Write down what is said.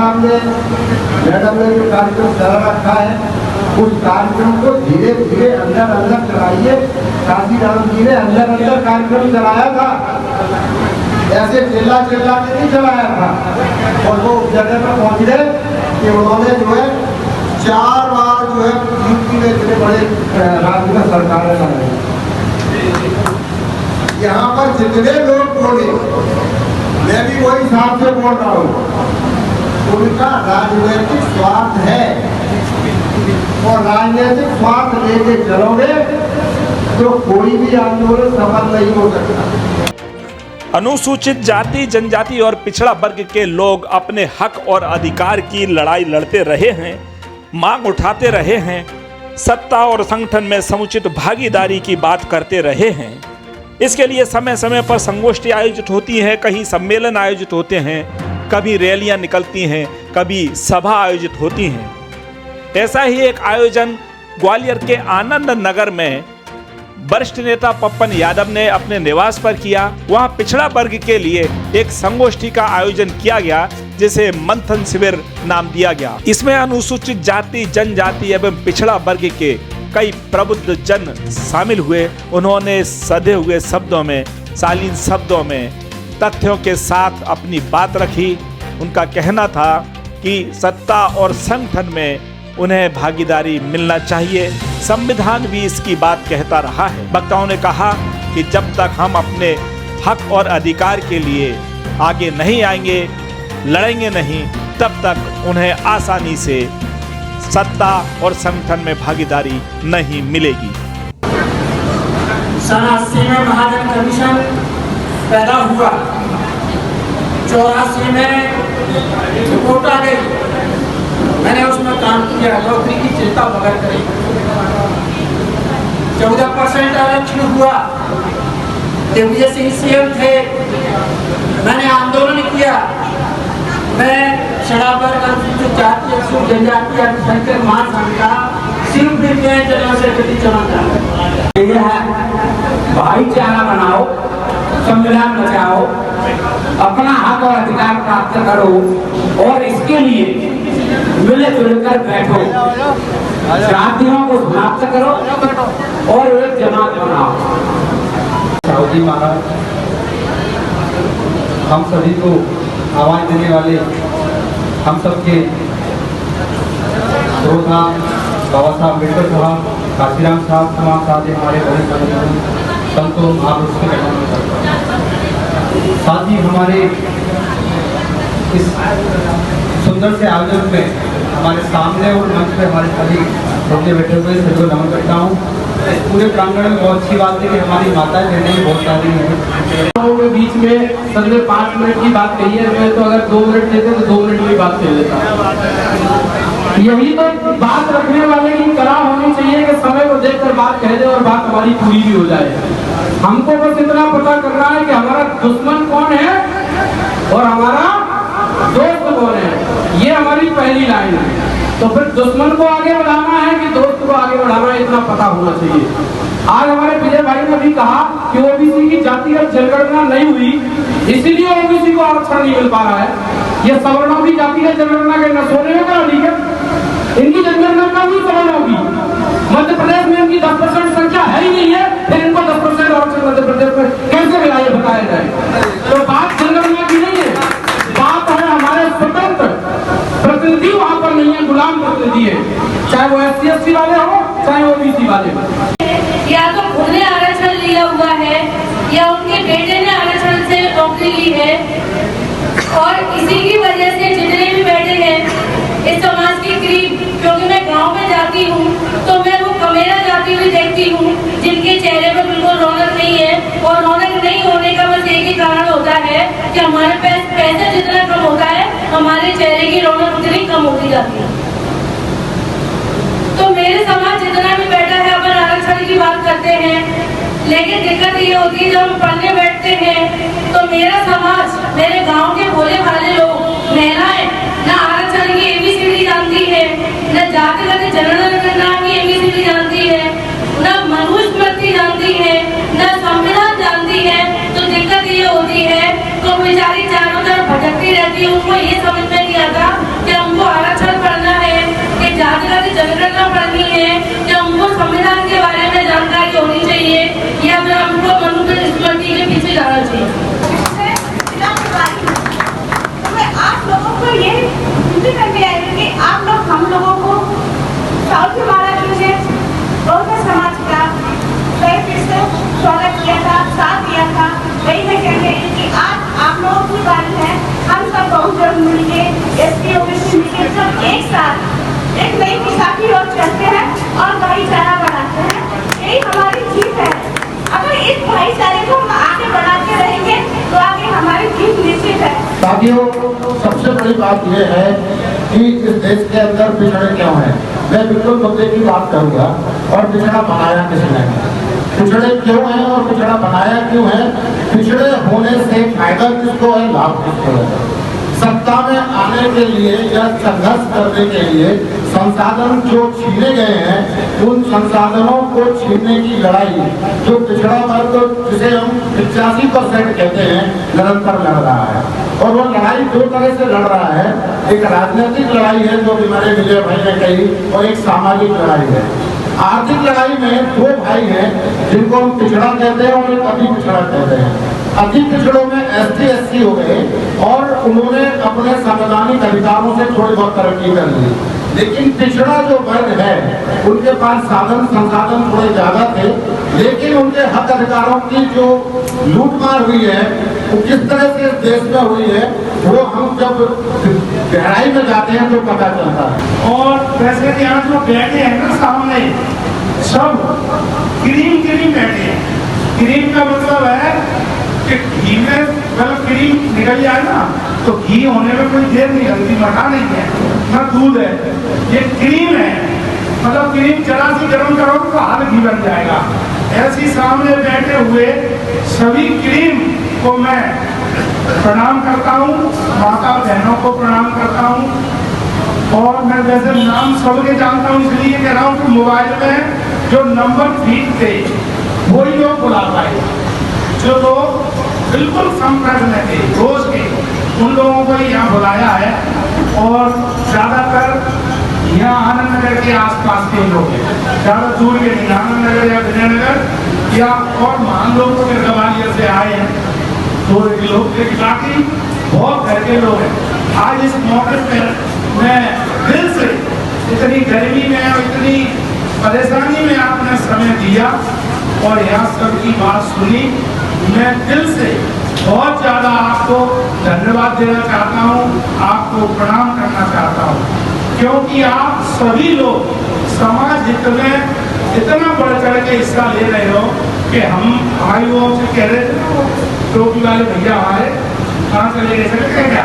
Madam ने जो कार्यक्रम चला रखा है उस कार्यक्रम को धीरे धीरे अंदर अंदर चलाइए। काशीराम जी ने अंदर अंदर कार्यक्रम चलाया था, ऐसे चिल्ला चिल्ला के नहीं चलाया था। और वो जगह पर पहुंच गए कि उन्होंने जो है 4 बार जो है यूपी में इतने बड़े राज्य में सरकार चलाई। यहाँ पर जितने लोग बोले, मैं भी वही हिसाब से बोल रहा हूँ, उनका राजनीतिक स्वार्थ है और राजनीतिक स्वार्थ लेके चलोगे तो कोई भी आंदोलन सफल नहीं हो सकता। अनुसूचित जाति, जनजाति और पिछड़ा वर्ग के लोग अपने हक और अधिकार की लड़ाई लड़ते रहे हैं, मांग उठाते रहे हैं, सत्ता और संगठन में समुचित भागीदारी की बात करते रहे हैं। इसके लिए समय समय पर संगोष्ठी आयोजित होती हैं, कहीं सम्मेलन आयोजित होते हैं, कभी रैलियां निकलती हैं, कभी सभा आयोजित होती हैं। ऐसा ही एक आयोजन ग्वालियर के आनंद नगर में वरिष्ठ नेता पप्पन यादव ने अपने निवास पर किया। वहां पिछड़ा वर्ग के लिए एक संगोष्ठी का आयोजन किया गया, जिसे मंथन शिविर नाम दिया गया। इसमें अनुसूचित जाति, जनजाति एवं पिछड़ा वर्ग के कई प्रबुद्ध जन शामिल हुए। उन्होंने सधे हुए शब्दों में, शालीन शब्दों में, तथ्यों के साथ अपनी बात रखी। उनका कहना था कि सत्ता और संगठन में उन्हें भागीदारी मिलना चाहिए। संविधान भी इसकी बात कहता रहा है। वक्ताओं ने कहा कि जब तक हम अपने हक और अधिकार के लिए आगे नहीं आएंगे, लड़ेंगे नहीं, तब तक उन्हें आसानी से सत्ता और संगठन में भागीदारी नहीं मिलेगी। सन 80 में महाजन कमीशन पैदा हुआ, 84 में रिपोर्ट आ गई, मैंने उसमें काम किया, नौकरी की चिंता बगैर करी। 14% आरक्षण हुआ, दिग्विजय सिंह सीएम थे, मैंने आंदोलन किया। मैं शराबर अनुसूचित जाति, जनजाति अल्पसंख्यक महासंघ का सिर्फ जनरल सेक्रेटरी चुना था। यह है भाईचारा बनाओ, संविधान बचाओ, अपना हक और अधिकार प्राप्त करो और इसके लिए मिले जुलकर बैठो, जातियों को समाप्त करो और एक जमात बनाओ। साहू महाराज हम सभी को आवाज देने वाले, हम सबके श्रोता बाबा साहब अम्बेडकर साहब, काशीराम साहब, तमाम साथ ही हमारे बड़े संतों, आप उसके साथ ही हमारे इस सुंदर से आयोजन में हमारे सामने और मंच पे हमारे सभी रोके बैठे हुए सभी को नमन करता हूँ। इस पूरे प्रांगण में बहुत अच्छी बात है कि हमारी माताएं बहनें बहुत सारी हैं। के बीच में सर ने 5 मिनट की बात कही है, मैं तो अगर 2 मिनट देते तो 2 मिनट की बात कह देता। यही तो बात रखने वाले की कला होनी चाहिए कि समय को देखकर बात कह दे और बात हमारी पूरी भी हो जाए। हमको बस इतना पता करना है कि हमारा दुश्मन कौन है और हमारा दोस्त कौन है, ये हमारी पहली लाइन है। तो फिर दुश्मन को आगे बढ़ाना है कि दोस्त को आगे बढ़ाना है, इतना पता होना चाहिए। आज हमारे विजय भाई ने भी कहा कि ओबीसी की जातिगत जनगणना नहीं हुई, इसीलिए ओबीसी को आरक्षण नहीं मिल पा रहा है। ये सवर्णों की जातिगत जनगणना के न सोने में करा दी है, इनकी जनगणना कब हुई सवर्णों की? मध्य प्रदेश में इनकी 10% संख्या है ही नहीं है, फिर इनको 10% आरक्षण मध्य प्रदेश में कैसे मिला ये बताया जाए? तो बात जनगणना की नहीं है, बात है हमारे स्वतंत्र प्रतिनिधि वहां पर नहीं है, गुलाम प्रतिनिधि है, चाहे वो SC/ST वाले हो चाहे ओबीसी वाले हो। या तो उन्हें आरक्षण लिया हुआ है या उनके बेटे ने आरक्षण से नौकरी ली है, और इसी की वजह से जितने भी बैठे हैं इस समाज के करीब, क्योंकि मैं गांव में जाती हूँ तो मैं वो कमेरा जाती हुई देखती हूँ जिनके चेहरे पर बिल्कुल रौनक नहीं है। और रौनक नहीं होने का बस एक ही कारण होता है कि हमारे पास पैसा जितना कम होता है, हमारे चेहरे की रौनक उतनी कम होती जाती है। तो मेरे समाज जितना भी बैठा है अपन आरक्षण की बात करते हैं, लेकिन दिक्कत ये होती है जब हम पढ़ने बैठते हैं तो मेरा समाज, मेरे गांव के भोले भाले लोग, महिलाएं न आरक्षण की ABCD जानती है, न जातिगत जनगणना की ABCD जानती है, न मनुस्मृति जानती है, न संविधान जानती है। तो दिक्कत ये होती है तो बेचारी चारों तरफ भटकती रहती है, उनको ये समझ में नहीं आता एसपी ओबीसी मिलकर सब एक साथ एक नई दिशा की ओर चलते हैं और भाईचारा बढ़ाते हैं। यही हमारी जीत है। अगर इस भाईचारे को हम आगे बढ़ाते रहेंगे तो आगे हमारी जीत निश्चित है। साथियों, सबसे बड़ी बात यह है कि इस देश के अंदर पिछड़े क्यों हैं। मैं बिल्कुल मुद्दे की बात करूंगा। और पिछड़ा बनाया किसने, पिछड़े क्यों हैं और पिछड़ा बनाया क्यों है, पिछड़े होने से फायदा किसको है, लाभ किसको है। सत्ता में आने के लिए या संघर्ष करने के लिए संसाधन जो छीने गए हैं, उन संसाधनों को छीनने की लड़ाई जो पिछड़ा वर्ग, जिसे हम 85% कहते हैं, निरंतर लड़ रहा है। और वो लड़ाई दो तरह से लड़ रहा है। एक राजनीतिक लड़ाई है जो हमारे विजय भाई ने कही, और एक सामाजिक लड़ाई है। आर्थिक लड़ाई में दो भाई हैं जिनको हम पिछड़ा कहते हैं और एक अति पिछड़ा कहते हैं। अति पिछड़ों में ST SC हो गए और उन्होंने अपने संवैधानिक अधिकारों से थोड़ी बहुत तरक्की कर ली। लेकिन पिछड़ा जो वर्ग है उनके पास साधन संसाधन थोड़े ज्यादा थे, लेकिन उनके हक अधिकारों की जो लूटमार हुई है वो किस तरह से इस देश में हुई है, वो हम जब गहराई में जाते हैं तो पता चलता है। और वैसे यहाँ जो बैठे हैं ना सामने, सब क्रीम बैठे हैं। क्रीम का मतलब है कि घी में मतलब क्रीम निकल जाए ना तो घी होने में कोई देर नहीं लगती, मठा नहीं है ना दूध है, ये क्रीम है। मतलब क्रीम जरा सी गर्म करोगे तो हाल घी बन जाएगा। ऐसी सामने बैठे हुए सभी क्रीम को मैं प्रणाम करता हूँ, माता बहनों को प्रणाम करता हूँ। और मैं वैसे नाम सबके जानता हूँ, इसलिए कह रहा हूँ कि मोबाइल में जो नंबर फीड थे वही लोग बुला पाए। जो लोग बिल्कुल संपर्क में थे रोज के, उन लोगों को यहाँ बुलाया है। और ज्यादातर यहाँ आनंद नगर के आसपास के लोग हैं, ज्यादा दूर के नहीं, आनंद नगर या विजयनगर या और महान लोग तो गवालियर से आए हैं, तो लोग बाकी बहुत घर के लोग हैं। आज इस मौके पर मैं दिल से, इतनी गर्मी में और इतनी परेशानी में आपने समय दिया और यहाँ सबकी बात सुनी, मैं दिल से बहुत ज्यादा आपको धन्यवाद देना चाहता हूँ, आपको प्रणाम करना चाहता हूँ। क्योंकि आप सभी लोग समाज हित में इतना बढ़ चढ़ के हिस्सा ले रहे हो कि हम हमारी वो से कह रहे थे ना, टोपी वाले भैया हमारे कहाँ चले गए थे,